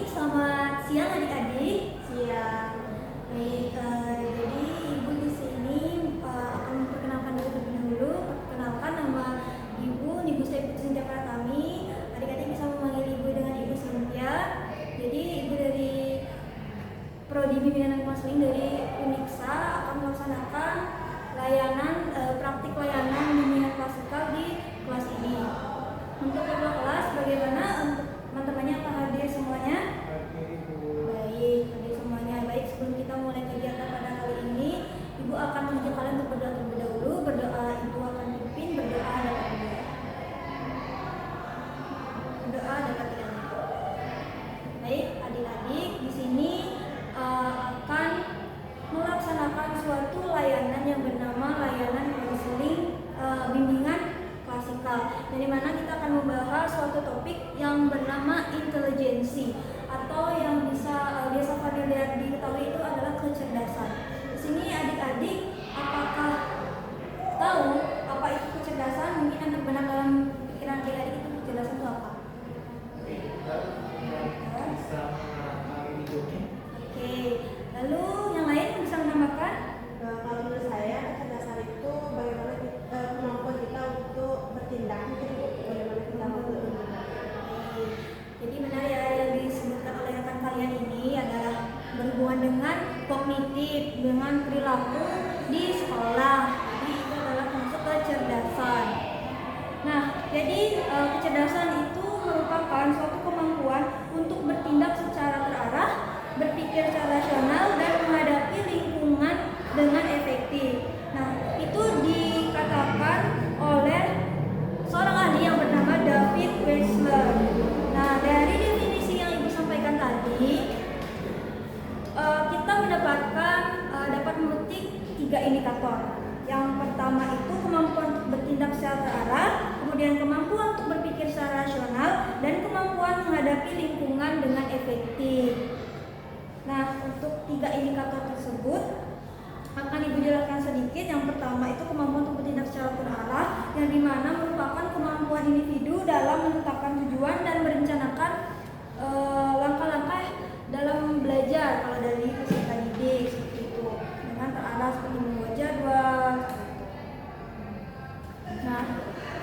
selamat siang adik-adik. Siang. Baik, jadi ibu di sini akan memperkenalkan diri terlebih dahulu. Perkenalkan, nama ibu Cynthia Pratami. Adik-adik bisa memanggil ibu dengan Ibu Cynthia. Jadi ibu dari Prodi Bimbingan dan Konseling dari Uniksa akan melaksanakan praktik layanan bimbingan klasikal di kelas ini. Untuk ketua kelas, bagaimana untuk teman-temannya, apa hadir semuanya? Baik, hadir semuanya. Baik, sebelum kita mulai kegiatan pada kali ini, ibu akan mengajak kalian untuk berdoa terlebih dahulu. Berdoa itu akan dipimpin, berdoa dapat berdoa. Berdoa dapat diajar. Baik, adik-adik di sini akan melaksanakan suatu layanan yang bernama layanan konseling bimbingan klasikal, dari mana kita akan membahas suatu topik yang bernama intelijensi, atau yang biasa familiar diketahui itu adalah kecerdasan. Di sini adik-adik apakah tahu apa itu kecerdasan? Mungkin yang terbenak dalam pikiran adik-adik itu kecerdasan itu apa? Oke, lalu yang lain bisa menambahkan? Kalau menurut saya kecerdasan itu bagaimana kemampuan kita untuk bertindak, bagaimana kita mau bertindak. Jadi benar ya, yang disebutkan oleh rekan kalian ini adalah berhubungan dengan kognitif, dengan perilaku di sekolah. Jadi itu adalah termasuk kecerdasan. Nah, jadi kecerdasan itu merupakan suatu kemampuan untuk bertindak secara terarah, berpikir secara rasional, dan menghadapi lingkungan dengan efektif. Nah, itu dikatakan oleh seorang ahli yang bernama David Weisler. Nah, dari definisi yang ibu sampaikan tadi, kita mendapatkan dapat memetik 3 indikator. Yang pertama itu kemampuan untuk bertindak secara terarah, kemudian kemampuan untuk berpikir secara rasional, dan kemampuan menghadapi lingkungan dengan efektif. Nah, untuk 3 indikator tersebut akan ibu jelaskan sedikit. Yang pertama itu kemampuan untuk bertindak secara terarah, yang dimana merupakan kemampuan individu dalam menetapkan tujuan dan merencanakan langkah-langkah dalam belajar. Kalau dari peserta didik seperti itu, dengan terarah seperti membuat jadwal. Nah,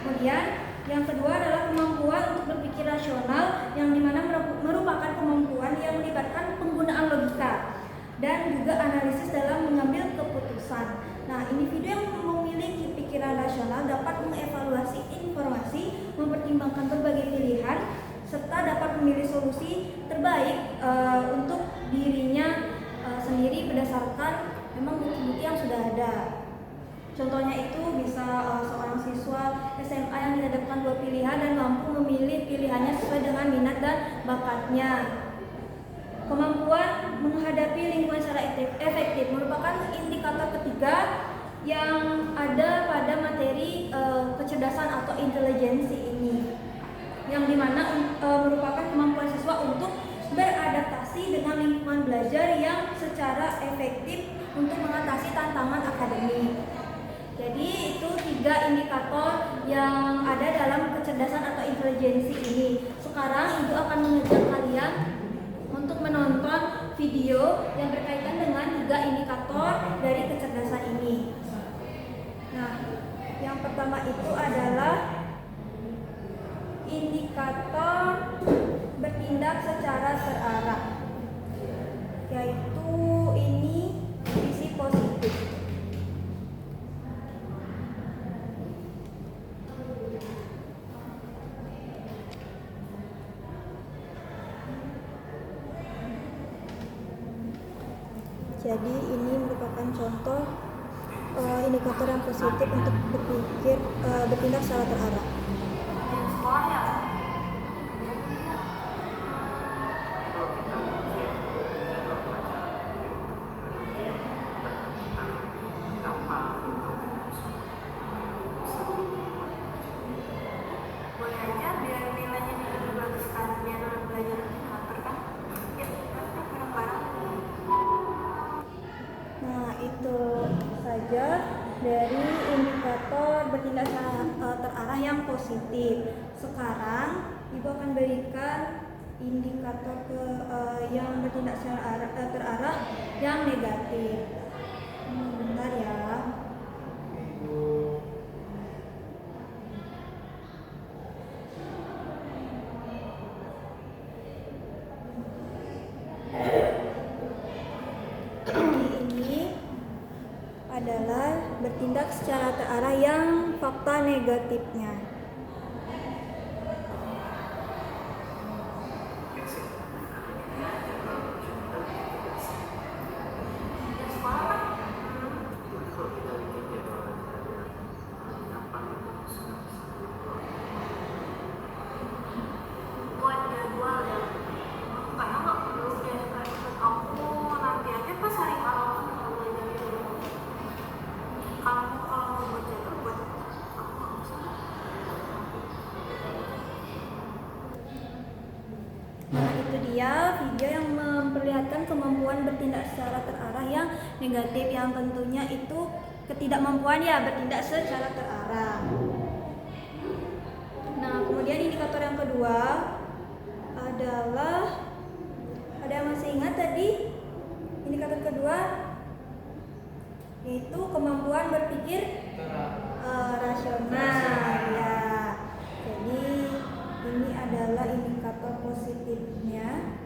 kemudian yang kedua adalah kemampuan untuk berpikir rasional, yang dimana merupakan kemampuan yang melibatkan penggunaan logika dan juga analisis dalam mengambil keputusan. Nah, individu yang memiliki pikiran rasional dapat mengevaluasi informasi, mempertimbangkan berbagai pilihan, serta dapat memilih solusi terbaik untuk dirinya sendiri berdasarkan memang bukti-bukti yang sudah ada. Contohnya itu bisa seorang siswa SMA yang dihadapkan 2 pilihan dan mampu memilih pilihannya sesuai dengan minat dan bakatnya. Kemampuan menghadapi lingkungan secara efektif merupakan indikator ketiga yang ada pada materi kecerdasan atau intelijensi ini, yang dimana merupakan kemampuan siswa untuk beradaptasi dengan lingkungan belajar yang secara efektif untuk mengatasi tantangan akademik. Jadi itu 3 indikator yang ada dalam kecerdasan atau intelijensi ini. Sekarang ibu akan mengajak kalian untuk menonton video yang berkaitan dengan 3 indikator dari kecerdasan ini. Nah, yang pertama itu adalah indikator bertindak secara terarah, yaitu ini visi positif. Jadi ini merupakan contoh indikator yang positif untuk bertindak secara terarah. Boleh aja biar nilainya lebih bagus kan, biar belajar lebih pintar kan? Ya, bareng-bareng. Nah, itu saja dari indikator bertindak secara terarah yang positif. Sekarang ibu akan berikan indikator yang bertindak secara terarah yang negatif. Bentar ya. Ini adalah bertindak secara terarah yang fakta negatifnya. Buat jadwal ya, kayaknya nggak perlu deh, kayak ikut aku nanti aja pas hari kalau belajar dulu. Kalau mau buat jadwal buat aku nggak usah. Nah, itu dia video yang memperlihatkan kemampuan bertindak secara terarah yang negatif, yang tentunya itu ketidakmampuan ya bertindak secara terarah. Nah, kemudian indikator yang kedua adalah, ada yang masih ingat tadi indikator kedua, yaitu kemampuan berpikir rasional ya. Jadi ini adalah indikator positifnya.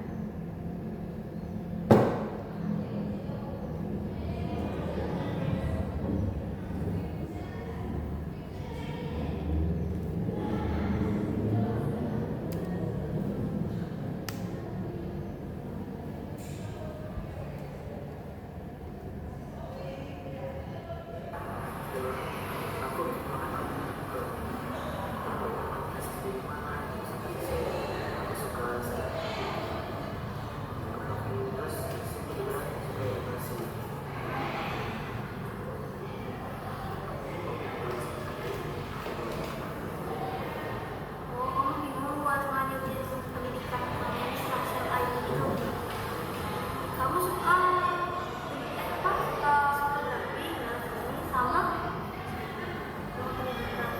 Oh, bingung buat lanjutin pendidikan administrasi IT itu. Kamu suka fotografi, ini sama pendidikan.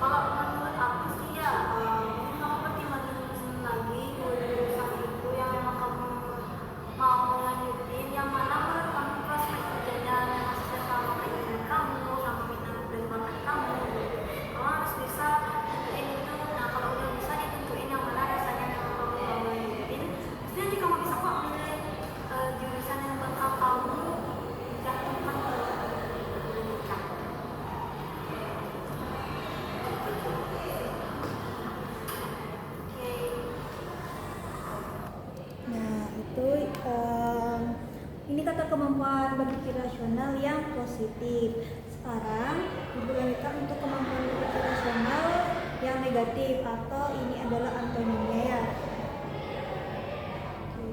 Kalau menurut aku sih ya, mungkin kamu pertimbangin lagi jurusan itu yang emang kamu mau lanjutin, yang mana menurut kamu prospek kerjanya masih sama keinginan kamu, sama minat dan bakat kamu. Kamu harus bisa tentuin itu. Nah, kalau udah bisa ditentuin yang mana rasanya yang kamu mau lanjutin, pasti nanti kamu bisa kok milih jurusan yang bakal kamu jatuhkan ke pendidikan. Oke. Nah, itu indikator kemampuan berpikir rasional yang positif. Sekarang Ibu lanjutkan untuk kemampuan berpikir rasional yang negatif, atau ini adalah antonimnya ya. Oke.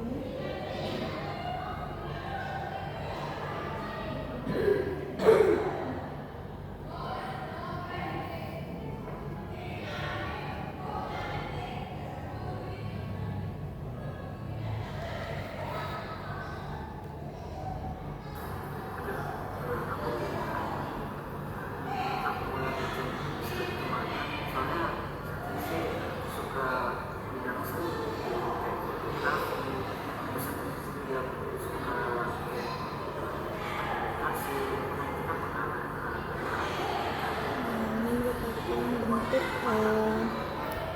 Ini merupakan bentuk kemampuan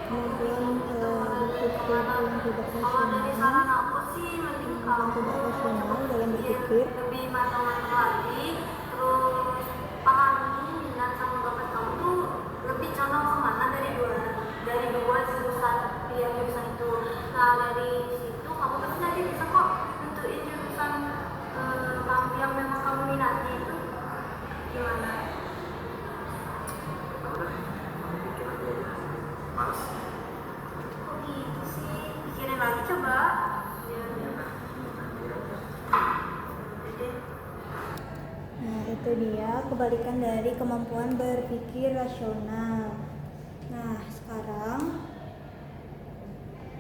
berpikir yang tidak Kalau dari rasional. saran aku sih mending kamu Tidak rasional dalam berpikir. lebih matang-matang lagi, terus pahami minat sama bakat kamu tuh lebih condong kemana dari dua jurusan pilihan jurusan itu. Nah, dari situ kamu pasti nanti bisa kok nentuin jurusan yang memang kamu minati itu gimana. Kok gitu sih? Pikirin lagi coba. Jadi, Nah, itu dia kebalikan dari kemampuan berpikir rasional. Nah, sekarang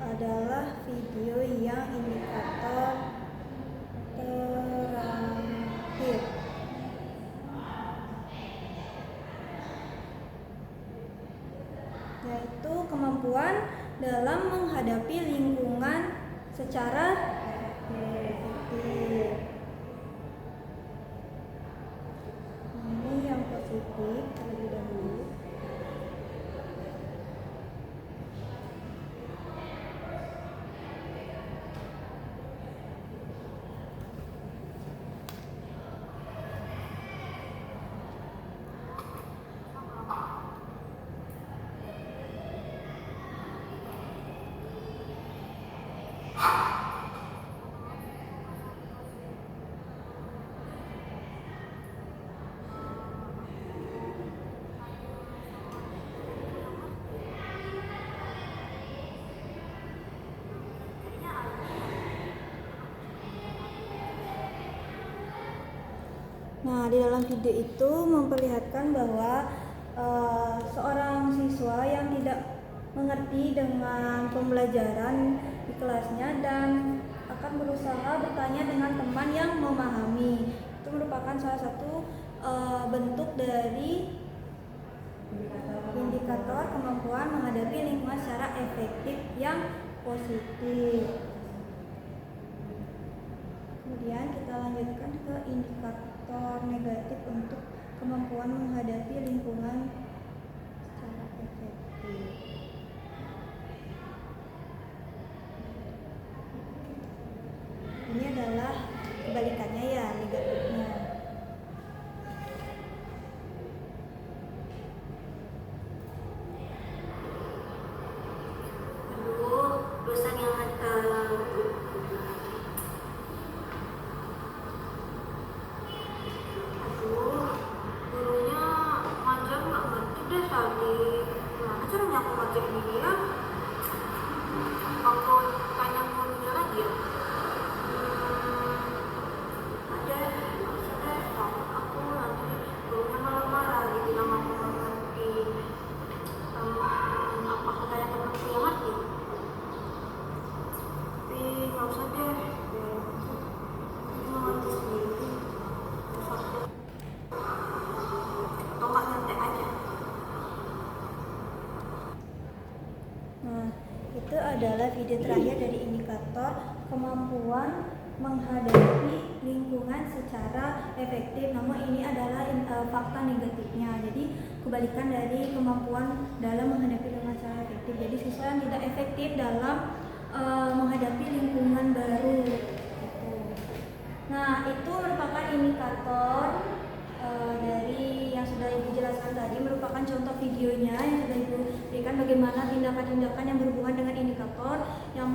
adalah video yang indikator terakhir. Yaitu kemampuan dalam menghadapi lingkungan secara efektif. Ini yang positif terlebih dahulu. Nah, di dalam video itu memperlihatkan bahwa seorang siswa yang tidak mengerti dengan pembelajaran di kelasnya dan akan berusaha bertanya dengan teman yang memahami. Itu merupakan salah satu bentuk dari indikator kemampuan menghadapi lingkungan secara efektif yang positif. Kemudian kita lanjutkan ke indikator negatif untuk kemampuan menghadapi lingkungan secara efektif. Ini adalah kebalikannya ya, negatifnya. Dosen yang gurunya ngajar nggak ngerti deh tadi. Gimana caranya aku ngajarin dia? Aku tanya gurunya lagi ya. Ada, maksudnya deh, takut aku nanti gurunya malah marah, dibilang aku nggak ngerti. Apa aku tanya temanku yang ngerti? Tapi nggak usah deh, aku ngerti sendiri. Terus aku atau nggak nyantai aja. Nah, itu adalah video terakhir dari indikator kemampuan menghadapi lingkungan secara efektif. Namun ini adalah fakta negatifnya. Jadi kebalikan dari kemampuan dalam menghadapi lingkungan secara efektif. Jadi siswa yang tidak efektif dalam menghadapi lingkungan baru. Gitu. Nah, itu merupakan indikator dari yang sudah Ibu jelaskan tadi, merupakan contoh videonya yang sudah Ibu berikan bagaimana tindakan-tindakan yang berhubungan dengan indikator yang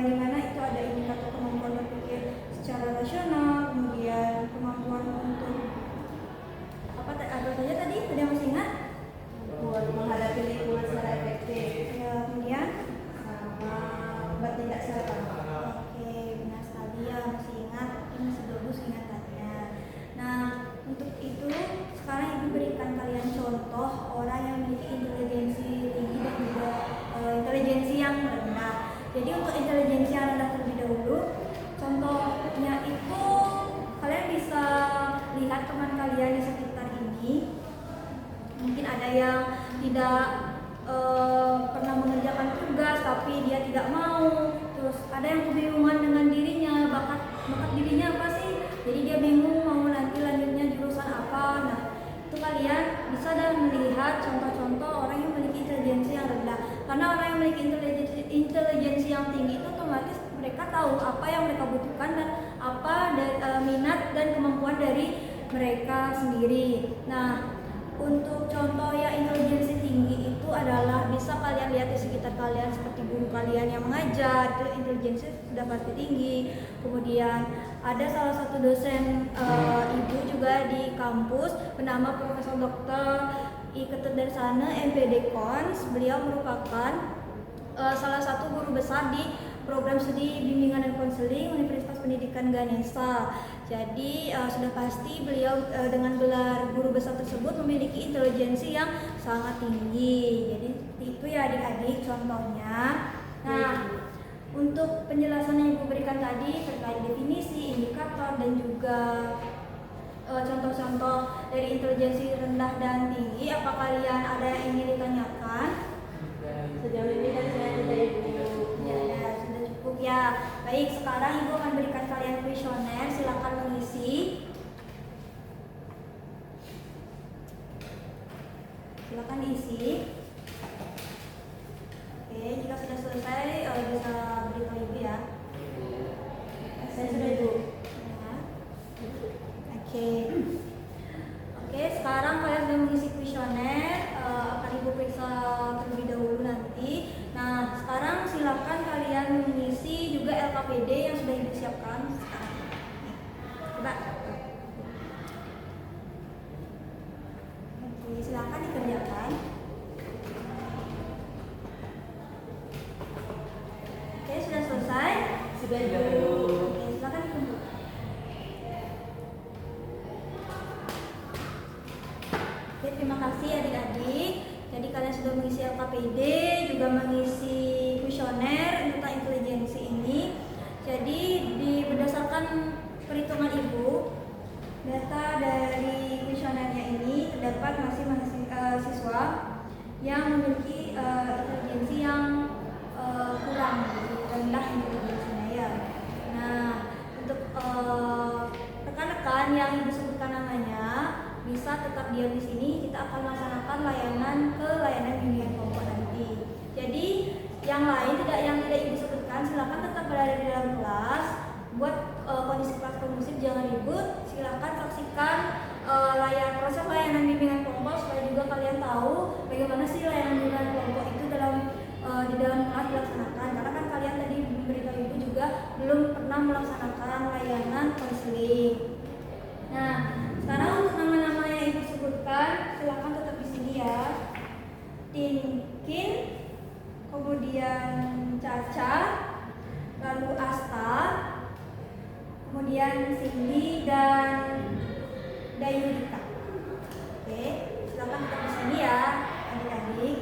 dimana itu ada indikator kemampuan berpikir secara rasional, kemudian kemampuan untuk apa saja tadi, ada yang masih ingat? Buat menghadapi lingkungan secara efektif. Ya, kemudian Sama bertindak secara tanpa. oke, benar sekali ya, masih ingat, ini masih bagus ingatannya. Nah, untuk itu sekarang Ibu berikan kalian contoh orang yang memiliki intelijensi tinggi dan juga intelijensi yang rendah. Jadi untuk intelijensi yang rendah terlebih dahulu, contohnya itu kalian bisa lihat teman kalian di sekitar ini. Mungkin ada yang tidak pernah mengerjakan tugas tapi dia tidak mau. Terus ada yang kebingungan dengan dirinya, bakat dirinya apa sih? Jadi dia bingung mau nanti lanjutnya jurusan apa. Nah, itu kalian bisa dan melihat contoh-contoh orang yang memiliki intelijensi yang rendah. Karena orang yang memiliki intelijensi yang tinggi itu otomatis mereka tahu apa yang mereka butuhkan dan apa minat dan kemampuan dari mereka sendiri. Nah, untuk contoh yang intelijensi tinggi itu adalah bisa kalian lihat di sekitar kalian seperti guru kalian yang mengajar, itu intelijensi sudah pasti tinggi. Kemudian ada salah satu dosen ibu juga di kampus bernama Profesor Dr. I. Keterdarsana MPD Kons. Beliau merupakan salah satu guru besar di program studi bimbingan dan konseling Universitas Pendidikan Ganesha. Jadi sudah pasti beliau dengan gelar guru besar tersebut memiliki intelijensi yang sangat tinggi. Jadi itu ya adik-adik contohnya. Nah, untuk penjelasan yang Ibu berikan tadi terkait definisi, indikator dan juga contoh-contoh dari intelijensi rendah dan tinggi, apa kalian ada yang ingin ditanyakan? Sejauh ini kan saya Baik, sekarang Ibu akan berikan kalian kuesioner, silakan mengisi. Silakan diisi. Oke, jika sudah selesai bisa beritahu Ibu ya. Saya sudah Ibu. Ya. Oke. Oke, sekarang kalian sudah mengisi kuesioner, akan Ibu periksa terlebih dahulu nanti. Nah, sekarang silakan kalian mengisi juga LKPD yang sudah Ibu siapkan sekarang. Coba. Oke, silakan dikerjakan. Oke, sudah selesai? Sudah Ibu. Oke, silakan ditunggu. Oke, terima kasih adik-adik. Jadi kalian sudah mengisi LKPD, juga mengisi kuesioner tentang intelijensi ini. Jadi berdasarkan perhitungan Ibu, data dari kuesionernya ini terdapat masih siswa yang memiliki intelijensi yang kurang, rendah intelijensinya ya. Nah, untuk rekan-rekan yang Ibu sebutkan namanya bisa tetap diam di sini. Kita akan melaksanakan layanan bimbingan kelompok nanti. Jadi yang tidak Ibu sebutkan silakan tetap berada di dalam kelas. Buat kondisi kelas kondusif jangan ribut. Silakan saksikan proses layanan bimbingan kelompok supaya juga kalian tahu bagaimana sih layanan bimbingan kelompok itu di dalam kelas dilaksanakan. Karena kan kalian tadi memberitahu Ibu juga belum pernah melaksanakan layanan konseling. Nah, sekarang untuk nama-nama yang Ibu sebutkan, silakan tetap di sini ya. Tinkin, kemudian Caca, lalu Asta, kemudian Cindy dan Dayudita. Oke, silakan tetap di sini ya, adik-adik.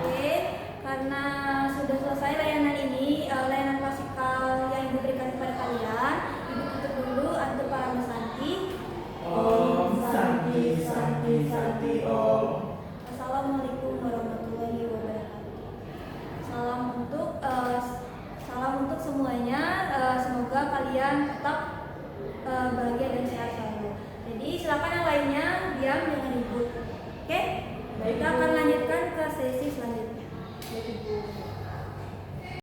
Oke, karena sudah selesai layanan ini, layanan klasikal yang Ibu berikan kepada kalian, Ibu tutup dulu untuk para Santi. Om Santi Santi Santi Om. Assalamualaikum warahmatullahi wabarakatuh. Salam untuk semuanya. Semoga kalian tetap bahagia dan sehat selalu. Jadi silakan yang lainnya diam, jangan ribut. Oke? Kita akan lanjutkan ke sesi selanjutnya. Baik Ibu.